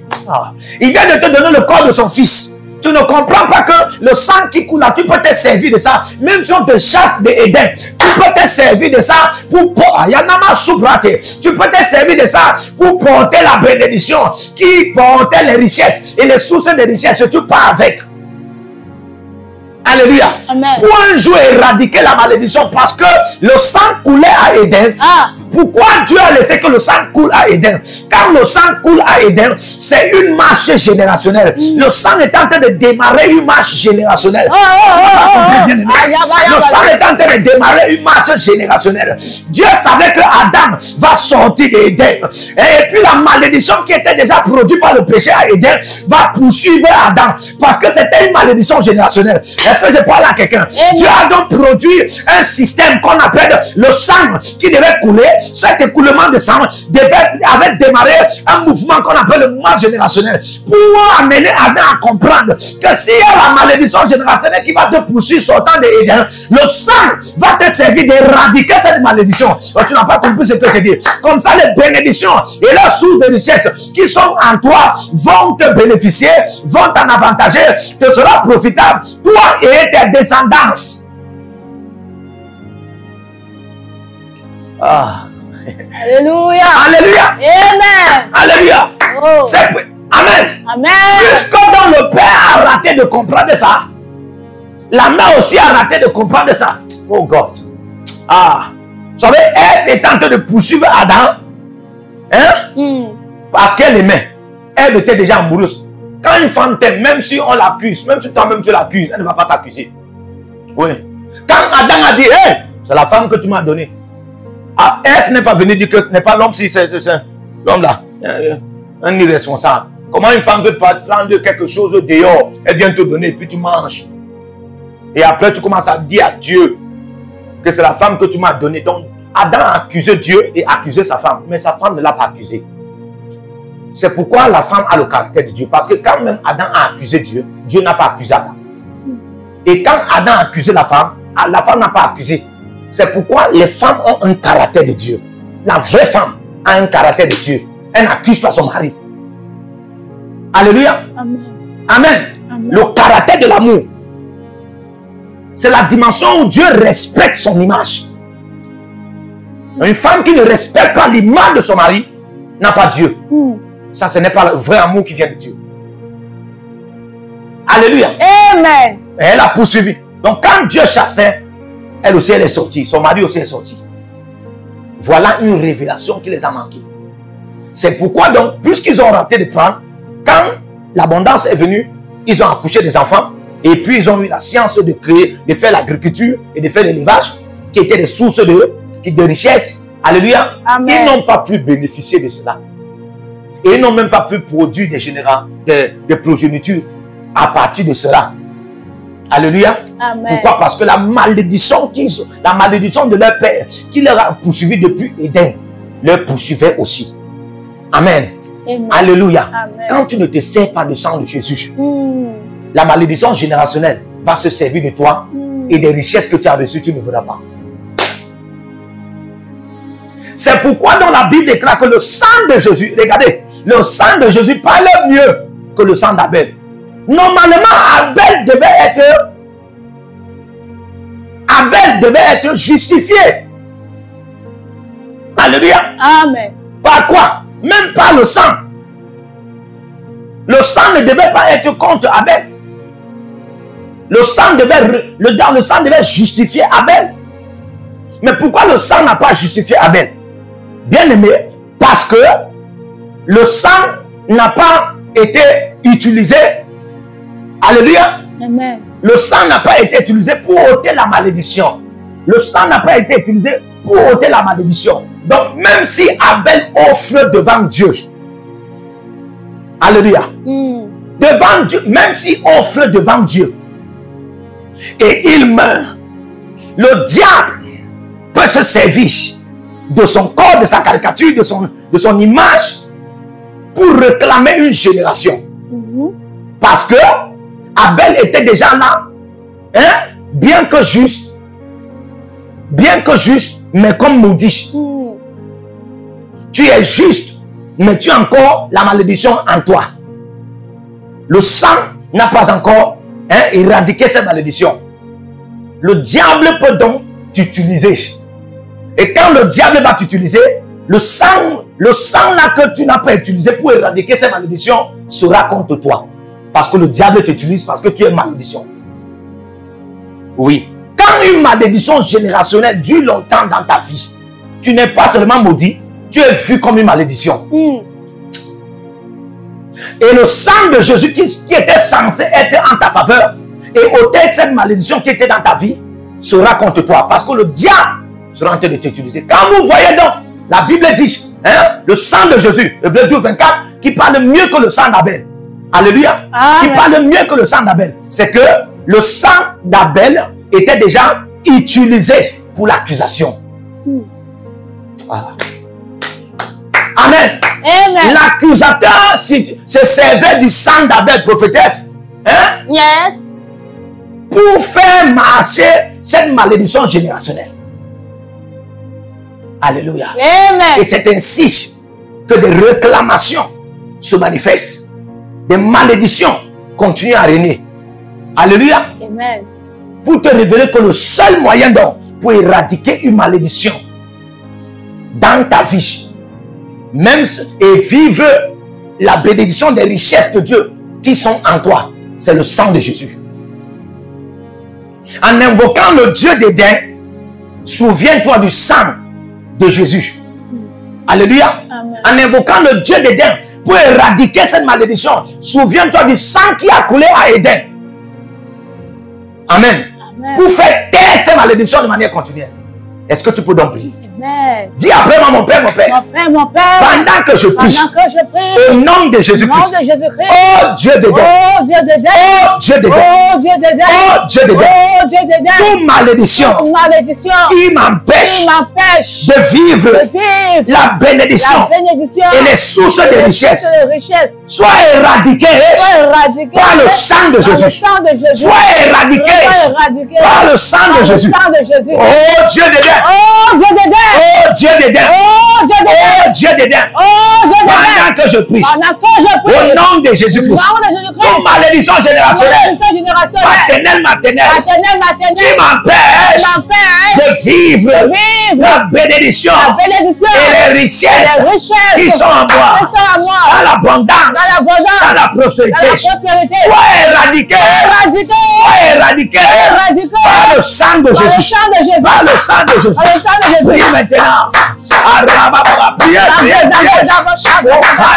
Il vient de te donner le corps de son fils. Tu ne comprends pas que le sang qui coule là, tu peux te servir de ça. Même si on te chasse de Éden, tu peux te servir de ça pour... Tu peux te servir de ça pour porter la bénédiction qui portait les richesses. Et les sources des richesses, tu pars avec. Alléluia. Amen. Pour un jour éradiquer la malédiction parce que le sang coulait à Éden. Pourquoi Dieu a laissé que le sang coule à Éden? Quand le sang coule à Éden, c'est une marche générationnelle. Le sang est en train de démarrer une marche générationnelle. Le sang est en train de démarrer une marche générationnelle. Dieu savait que Adam va sortir d'Éden. Et puis la malédiction qui était déjà produite par le péché à Éden va poursuivre Adam. Parce que c'était une malédiction générationnelle. Est-ce que je parle à quelqu'un? Dieu a donc produit un système qu'on appelle le sang qui devait couler. Cet écoulement de sang avait démarré un mouvement qu'on appelle le mouvement générationnel pour amener Adam à comprendre que s'il y a la malédiction générationnelle qui va te poursuivre sortant de Éden, le sang va te servir d'éradiquer cette malédiction. Donc, tu n'as pas compris ce que je dis. Comme ça, les bénédictions et leurs sources de richesse qui sont en toi vont te bénéficier, vont t'en avantager, te sera profitable, toi et tes descendances. Ah. Alléluia. Alléluia. Amen. Alléluia. Oh. Amen. Amen. Puisque donc le père a raté de comprendre ça, la mère aussi a raté de comprendre ça. Oh God. Ah. Vous savez, Ève est en train de poursuivre Adam. Hein? Parce qu'elle aimait. Elle était déjà amoureuse. Quand une femme t'aime, même si on l'accuse, même si toi-même tu l'accuses, elle ne va pas t'accuser. Oui. Quand Adam a dit, hey, c'est la femme que tu m'as donnée. Ah, Ève n'est pas venue dire que n'est pas l'homme, si c'est l'homme là, un irresponsable. Comment une femme peut prendre quelque chose dehors, elle vient te donner, puis tu manges. Et après tu commences à dire à Dieu que c'est la femme que tu m'as donnée. Donc Adam a accusé Dieu et accusé sa femme, mais sa femme ne l'a pas accusé. C'est pourquoi la femme a le caractère de Dieu. Parce que quand même Adam a accusé Dieu, Dieu n'a pas accusé Adam. Et quand Adam a accusé la femme n'a pas accusé. C'est pourquoi les femmes ont un caractère de Dieu. La vraie femme a un caractère de Dieu. Elle n'accuse pas son mari. Alléluia. Amen. Amen. Amen. Le caractère de l'amour. C'est la dimension où Dieu respecte son image. Une femme qui ne respecte pas l'image de son mari n'a pas Dieu. Ça, ce n'est pas le vrai amour qui vient de Dieu. Alléluia. Amen. Et elle a poursuivi. Donc quand Dieu chassait, elle aussi elle est sortie. Son mari aussi est sorti. Voilà une révélation qui les a manqués. C'est pourquoi donc, puisqu'ils ont raté de prendre, quand l'abondance est venue, ils ont accouché des enfants. Et puis ils ont eu la science de créer, de faire l'agriculture et de faire l'élevage, qui étaient des sources de richesse. Alléluia. Amen. Ils n'ont pas pu bénéficier de cela. Et ils n'ont même pas pu produire des progénitures à partir de cela. Alléluia. Amen. Pourquoi? Parce que la malédiction de leur père, qui leur a poursuivi depuis Éden, leur poursuivait aussi. Amen. Amen. Alléluia. Amen. Quand tu ne te sers pas du sang de Jésus, la malédiction générationnelle va se servir de toi et des richesses que tu as reçues, tu ne verras pas. C'est pourquoi dans la Bible déclare que le sang de Jésus, regardez, le sang de Jésus parle mieux que le sang d'Abel. Normalement, Abel devait être justifié. Alléluia. Amen. Par quoi? Même par le sang. Le sang ne devait pas être contre Abel. Le sang devait justifier Abel. Mais pourquoi le sang n'a pas justifié Abel? Bien aimé, parce que le sang n'a pas été utilisé. Alléluia. Amen. Le sang n'a pas été utilisé pour ôter la malédiction. Le sang n'a pas été utilisé pour ôter la malédiction. Donc, même si Abel offre devant Dieu, alléluia, devant Dieu, même s'il offre devant Dieu, et il meurt, le diable peut se servir de son corps, de sa caricature, de son image, pour réclamer une génération. Parce que Abel était déjà là, hein, bien que juste, mais comme maudit. Tu es juste, mais tu as encore la malédiction en toi. Le sang n'a pas encore éradiqué cette malédiction. Le diable peut donc t'utiliser. Et quand le diable va t'utiliser, le sang là que tu n'as pas utilisé pour éradiquer cette malédiction sera contre toi. Parce que le diable t'utilise parce que tu es malédiction. Oui. Quand une malédiction générationnelle dure longtemps dans ta vie, tu n'es pas seulement maudit, tu es vu comme une malédiction. Et le sang de Jésus qui était censé être en ta faveur et ôter cette malédiction qui était dans ta vie sera contre toi. Parce que le diable sera en train de t'utiliser. Quand vous voyez donc, la Bible dit, hein, le sang de Jésus, Hébreux 12, 24, qui parle mieux que le sang d'Abel. Alléluia. Qui parle mieux que le sang d'Abel. C'est que le sang d'Abel était déjà utilisé pour l'accusation. Voilà. Amen. L'accusateur se servait du sang d'Abel, prophétesse, hein, Yes. pour faire marcher cette malédiction générationnelle. Alléluia. Amen. Et c'est ainsi que des réclamations se manifestent. Des malédictions continuent à régner. Alléluia. Amen. Pour te révéler que le seul moyen donc pour éradiquer une malédiction dans ta vie, même et vivre la bénédiction des richesses de Dieu qui sont en toi, c'est le sang de Jésus. En invoquant le Dieu d'Éden, souviens-toi du sang de Jésus. Alléluia. Amen. En invoquant le Dieu d'Éden pour éradiquer cette malédiction, souviens-toi du sang qui a coulé à Éden. Amen. Amen. Pour faire taire ces malédictions de manière continuelle. Est-ce que tu peux donc prier? Amen. Dis après moi, mon Père, mon Père. Mon Père, mon Père. Pendant que je prie, Pendant que je prie. au nom de Au nom Jésus-Christ. de Jésus-Christ. Oh Dieu d'Éden. Oh Dieu d'Éden. Oh Dieu d'Éden. Oh Dieu d'Éden. Oh Dieu d'Éden. Oh Dieu d'Éden. Toute malédiction Toute malédiction qui m'empêche qui m'empêche de vivre de vivre la bénédiction la bénédiction et les sources de richesse de richesse soit éradiquée soit éradiquée par le sang de par le Jésus. sang de Jésus. Soit éradiquée Soit éradiquée par le sang par de le Jésus. sang de Jésus. Oh Dieu d'Éden. Oh Dieu d'Éden. Oh Dieu d'Éden. Oh Dieu d'Éden. Oh Dieu d'Éden. Oh Dieu d'Éden. Pendant que je prie, Pendant que je au prie. nom de Au Jésus-Christ, nom de Jésus-Christ. toute malédiction générationnelle, Malédiction générationnelle. maternelle, Maternelle, qui maternelle. m'empêche M'empêche de vivre de vivre la bénédiction la bénédiction et les et richesses les richesses qui sont en qui moi, sont à moi. dans l'abondance, Dans l'abondance. dans la Dans prospérité, la prospérité. soit éradiqué, Éradiqué. soit éradiqué Éradiqué. par le sang de Par le Jésus, sang de Jésus. par le sang de Jésus. Par le sang de Jésus. Prie maintenant. Arababa, priez, priez, priez.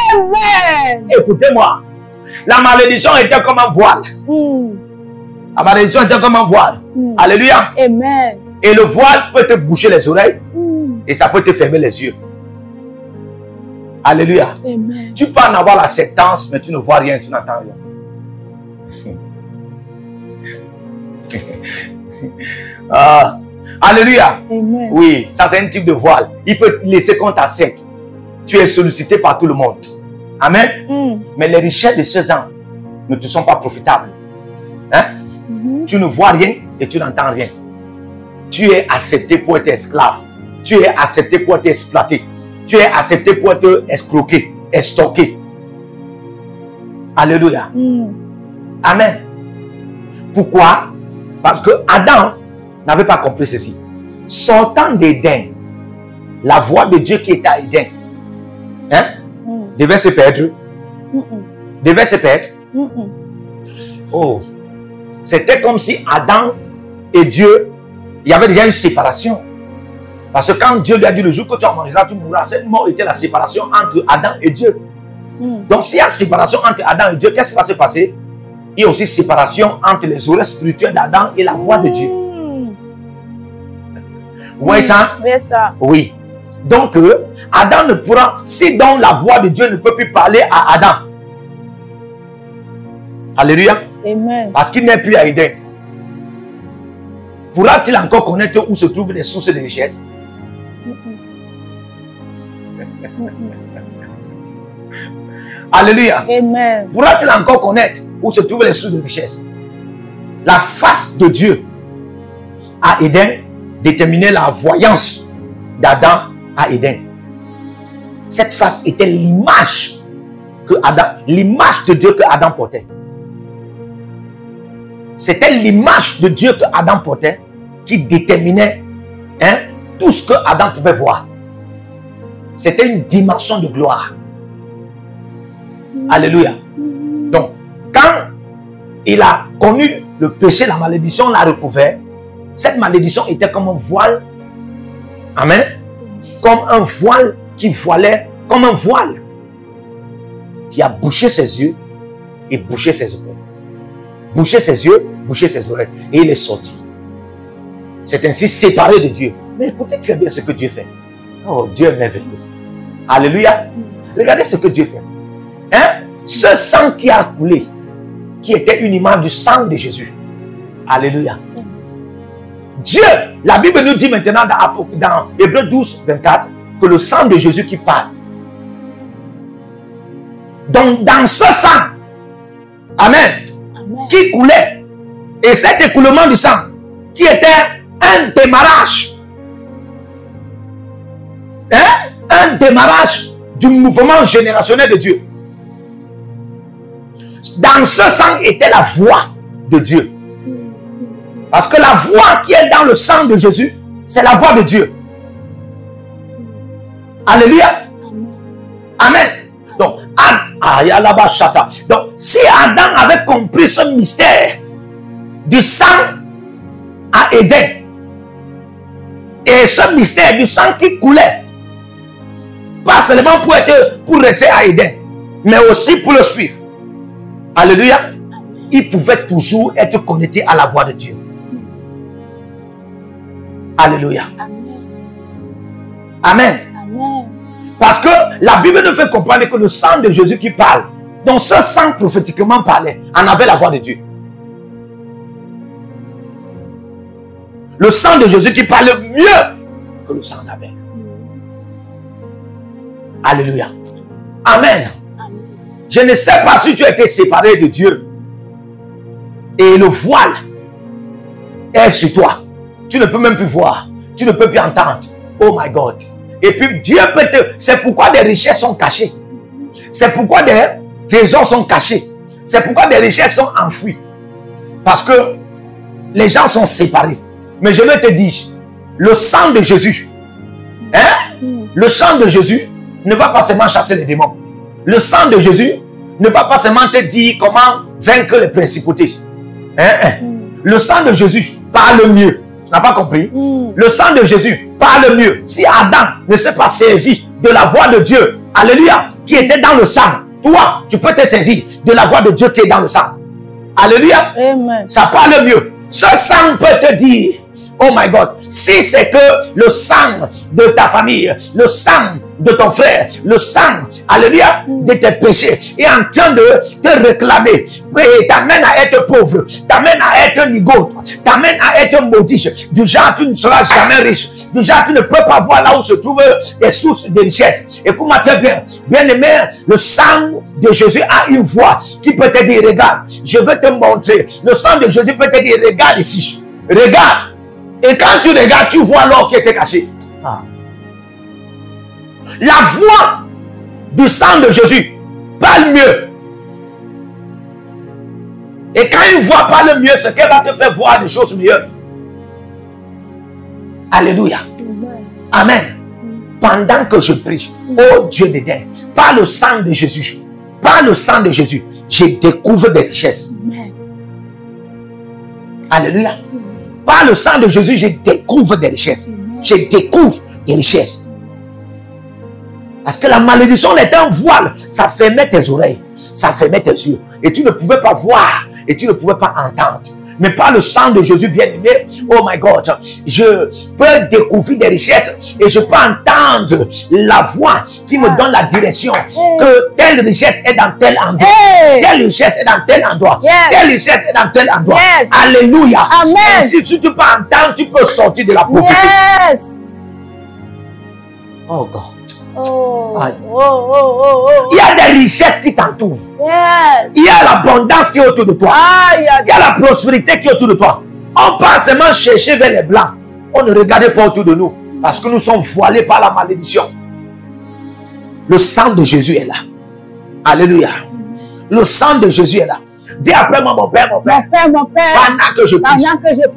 Amen. Écoutez-moi, la malédiction était comme un voile. La malédiction était comme un voile. Alléluia. Amen. Et le voile peut te boucher les oreilles et ça peut te fermer les yeux. Alléluia. Amen. Tu peux en avoir l'acceptance, mais tu ne vois rien, tu n'entends rien. Alléluia. Amen. Oui, ça c'est un type de voile. Il peut te laisser qu'on t'accepte. Tu es sollicité par tout le monde. Amen. Mais les richesses de ces gens ne te sont pas profitables. Hein? Tu ne vois rien et tu n'entends rien. Tu es accepté pour être esclave. Tu es accepté pour être exploité. tu es accepté pour être escroqué, estoqué. Alléluia. Amen. Pourquoi? Parce que Adam n'avait pas compris ceci. Sortant d'Éden, la voix de Dieu qui était à Éden, devait se perdre. Devait se perdre. Oh, c'était comme si Adam et Dieu, il y avait déjà une séparation. Parce que quand Dieu lui a dit le jour que tu en mangeras, tu mourras, cette mort était la séparation entre Adam et Dieu. Donc s'il y a séparation entre Adam et Dieu, qu'est-ce qui va se passer? Il y a aussi séparation entre les oreilles spirituelles d'Adam et la voix de Dieu. Vous voyez ça? Oui, ça. Oui. Donc, Adam ne pourra, si donc la voix de Dieu ne peut plus parler à Adam. Alléluia. Amen. Parce qu'il n'est plus à Éden. Pourra-t-il encore connaître où se trouvent les sources de richesse? Alléluia. Amen. Pourra-t-il encore connaître où se trouvent les sources de richesse? La face de Dieu à Éden déterminait la voyance d'Adam à Éden. Cette face était l'image que Adam, l'image de Dieu que Adam portait. C'était l'image de Dieu que Adam portait qui déterminait tout ce que Adam pouvait voir. C'était une dimension de gloire. Alléluia. Donc, quand il a connu le péché, la malédiction l'a recouvert, cette malédiction était comme un voile. Amen. Comme un voile qui voilait, comme un voile qui a bouché ses yeux et bouché ses oreilles. Bouché ses yeux, bouché ses oreilles. Et il est sorti. C'est ainsi séparé de Dieu. Mais écoutez très bien ce que Dieu fait. Oh, Dieu est merveilleux. Alléluia. Regardez ce que Dieu fait. Ce sang qui a coulé, qui était une image du sang de Jésus. Alléluia. Dieu, la Bible nous dit maintenant dans Hébreux 12, 24, que le sang de Jésus qui parle. Donc dans ce sang, amen, qui coulait, et cet écoulement du sang, qui était un démarrage, un démarrage du mouvement générationnel de Dieu. Dans ce sang était la voix de Dieu. Parce que la voix qui est dans le sang de Jésus, c'est la voix de Dieu. Alléluia. Amen. Donc, si Adam avait compris ce mystère du sang à Éden, et ce mystère du sang qui coulait, pas seulement pour rester à Éden, mais aussi pour le suivre. Alléluia. Il pouvait toujours être connecté à la voix de Dieu. Alléluia. Amen. Amen. Parce que la Bible nous fait comprendre que le sang de Jésus qui parle, donc ce sang prophétiquement parlait, en avait la voix de Dieu. Le sang de Jésus qui parle mieux que le sang d'Abel. Alléluia. Amen. Je ne sais pas si tu as été séparé de Dieu et le voile est sur toi. Tu ne peux même plus voir. Tu ne peux plus entendre. Oh my God. Et puis Dieu peut te... C'est pourquoi des richesses sont cachées. C'est pourquoi des trésors sont cachés. C'est pourquoi des richesses sont enfouies. Parce que les gens sont séparés. Mais je vais te dire, le sang de Jésus, le sang de Jésus ne va pas seulement chasser les démons. Le sang de Jésus ne va pas seulement te dire comment vaincre les principautés. Le sang de Jésus parle mieux. Tu n'as pas compris? Le sang de Jésus parle mieux. Si Adam ne s'est pas servi de la voix de Dieu, alléluia, qui était dans le sang, toi, tu peux te servir de la voix de Dieu qui est dans le sang. Alléluia. Amen. Ça parle mieux. Ce sang peut te dire, oh my God, si c'est que le sang de ta famille, le sang de ton frère, le sang, alléluia, de tes péchés est en train de te réclamer, et t'amène à être pauvre, t'amène à être nigote, t'amène à être maudit, du genre tu ne seras jamais riche, du genre tu ne peux pas voir là où se trouvent les sources de richesse. Écoute-moi très bien, bien aimé, le sang de Jésus a une voix qui peut te dire, regarde, je vais te montrer, le sang de Jésus peut te dire, regarde ici, regarde. Et quand tu regardes, tu vois l'or qui était caché. La voix du sang de Jésus parle mieux. Et quand une voix parle mieux, c'est qu'elle va te faire voir des choses mieux. Alléluia. Amen. Pendant que je prie, oh Dieu d'Éden, par le sang de Jésus, par le sang de Jésus, je découvre des richesses. Alléluia. Par le sang de Jésus, je découvre des richesses. Je découvre des richesses. Parce que la malédiction était un voile. Ça fermait tes oreilles. Ça fermait tes yeux. Et tu ne pouvais pas voir. Et tu ne pouvais pas entendre. Mais par le sang de Jésus bien-aimé, oh my God, je peux découvrir des richesses et je peux entendre la voix qui me donne la direction. Que telle richesse est dans tel endroit. Telle richesse est dans tel endroit. Telle richesse est dans tel endroit. Alléluia. Amen. Et si tu peux entendre, tu peux sortir de la pauvreté. Oh God. Il y a des richesses qui t'entourent. Il y a l'abondance qui est autour de toi. Il y a la prospérité qui est autour de toi. On part seulement chercher vers les blancs. On ne regarde pas autour de nous. Parce que nous sommes voilés par la malédiction. Le sang de Jésus est là. Alléluia. Le sang de Jésus est là. Dis après moi, mon Père, mon Père. Mon Père. Pendant que je prie.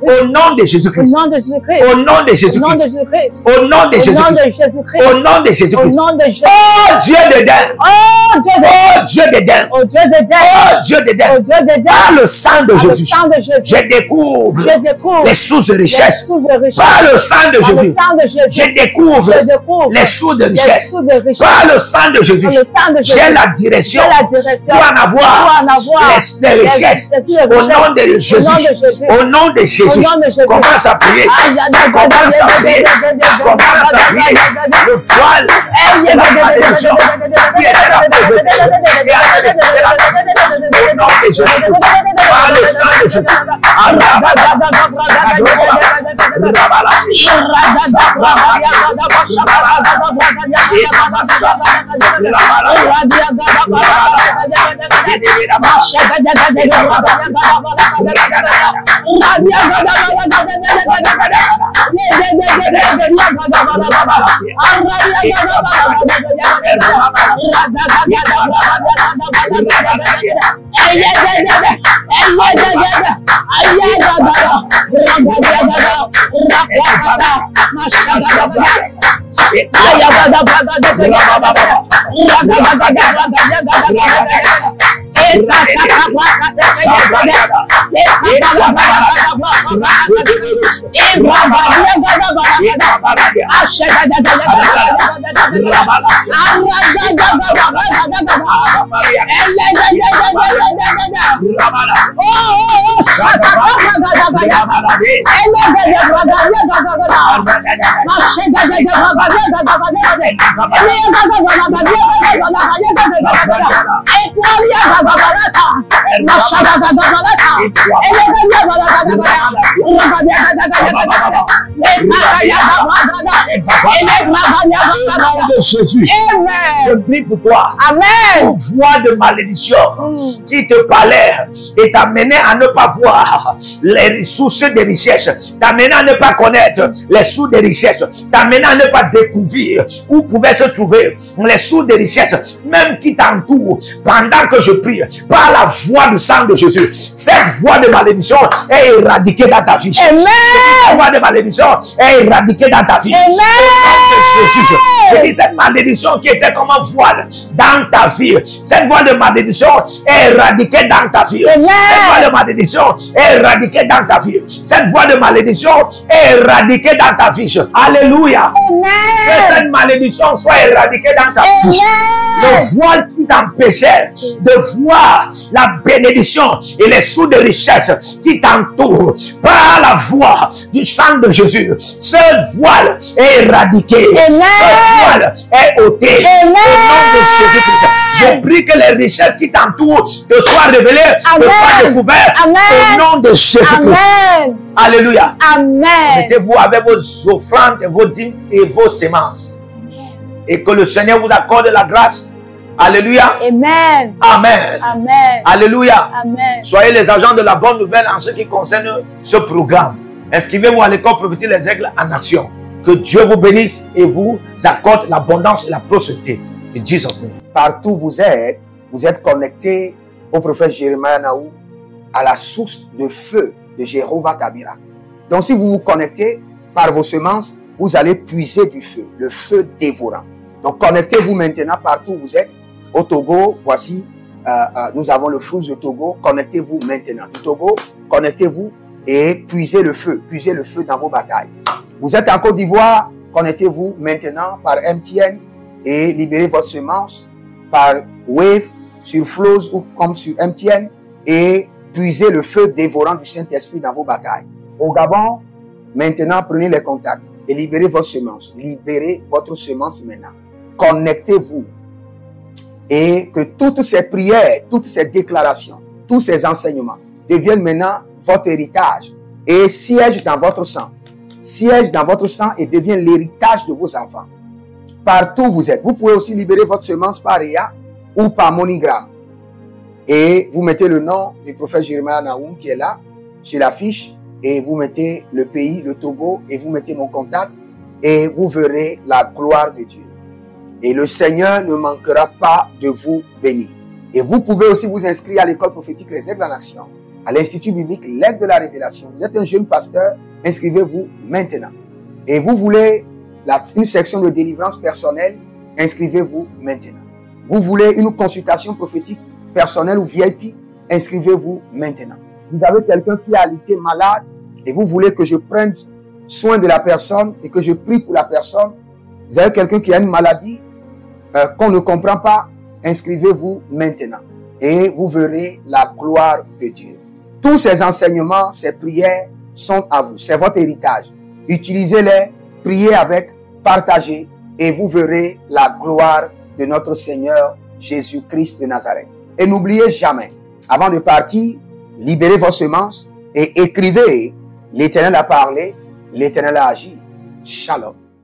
Au nom de Jésus-Christ. Au nom de Jésus-Christ. Au nom de Jésus-Christ. Au nom de Jésus-Christ. Au nom de Jésus-Christ. Oh Dieu d'Éden. Oh Dieu d'Éden. Oh Dieu d'Éden. Par le sang de Jésus. Je découvre les sources de richesse. Par le sang de Jésus. Je découvre les sources de richesse. Par le sang de Jésus. J'ai la direction pour en avoir les richesses. Au nom de Jésus. Au nom de Jésus. Commence à prier. Commence à prier. Commence à prier. Le voile de la malédiction qui est de la pauvreté. Au nom de Jésus. Par le sang de Jésus. Jésus, je prie pour toi. Amen. Voix de malédiction qui te parlait et t'amenait à ne pas voir les sources des richesses, t'amenait à ne pas connaître les sources des richesses, t'amenait à ne pas découvrir où pouvaient se trouver les sources des richesses, même qui t'entourent pendant que je prie, par la voix du sang de Jésus. Cette voix de malédiction est éradiquée dans ta vie. Amen. Cette voix de malédiction est éradiquée dans ta vie. Amen. Je dis cette malédiction qui était comme un voile dans ta vie. Cette voix de malédiction est éradiquée dans ta vie. Amen. Cette voix de malédiction est éradiquée dans ta vie. Cette voix de malédiction est éradiquée dans ta vie. Alléluia. Amen. Que cette malédiction soit éradiquée dans ta vie. Le voile qui t'empêchait de voir la bénédiction et les sources de richesse qui t'entourent par la voix du sang de Jésus. Ce voile est éradiqué. Amen. Ce voile est ôté. Amen. Au nom de Jésus-Christ. Je prie que les richesses qui t'entourent te soient révélées, te soient découvertes. Au nom de Jésus-Christ. Alléluia. Amen. Mettez-vous avec vos offrandes, vos dîmes et vos semences. Et que le Seigneur vous accorde la grâce. Alléluia. Amen. Amen. Amen. Alléluia. Amen. Soyez les agents de la bonne nouvelle en ce qui concerne ce programme. Inscrivez-vous à l'école prophétique Les Aigles en action. Que Dieu vous bénisse et vous accorde l'abondance et la prospérité. In Jesus' name. Partout où vous êtes connectés au prophète Jérémie Naou, à la source de feu de Jéhovah Tabira. Donc si vous vous connectez par vos semences, vous allez puiser du feu, le feu dévorant. Donc connectez-vous maintenant partout où vous êtes. Au Togo, voici, nous avons le flux de Togo. Connectez-vous maintenant. Du Togo, connectez-vous et puisez le feu dans vos batailles. Vous êtes en Côte d'Ivoire, connectez-vous maintenant par MTN et libérez votre semence par Wave sur Flows ou comme sur MTN et puisez le feu dévorant du Saint-Esprit dans vos batailles. Au Gabon, maintenant prenez les contacts et libérez votre semence. Libérez votre semence maintenant. Connectez-vous et que toutes ces prières, toutes ces déclarations, tous ces enseignements deviennent maintenant votre héritage et siègent dans votre sang. Siège dans votre sang et devient l'héritage de vos enfants. Partout où vous êtes, vous pouvez aussi libérer votre semence par Réa ou par MoneyGram. Et vous mettez le nom du prophète Jérémie Naoum qui est là, sur la fiche, et vous mettez le pays, le Togo, et vous mettez mon contact, et vous verrez la gloire de Dieu. Et le Seigneur ne manquera pas de vous bénir. Et vous pouvez aussi vous inscrire à l'école prophétique Les Aigles en Action, à l'Institut biblique L'Aigle de la Révélation. Vous êtes un jeune pasteur, inscrivez-vous maintenant. Et vous voulez une section de délivrance personnelle, inscrivez-vous maintenant. Vous voulez une consultation prophétique personnelle ou VIP, inscrivez-vous maintenant. Vous avez quelqu'un qui a été malade et vous voulez que je prenne soin de la personne et que je prie pour la personne. Vous avez quelqu'un qui a une maladie qu'on ne comprend pas, inscrivez-vous maintenant. Et vous verrez la gloire de Dieu. Tous ces enseignements, ces prières sont à vous. C'est votre héritage. Utilisez-les, priez avec, partagez et vous verrez la gloire de notre Seigneur Jésus-Christ de Nazareth. Et n'oubliez jamais, avant de partir, libérez vos semences et écrivez, l'Éternel a parlé, l'Éternel a agi. Shalom.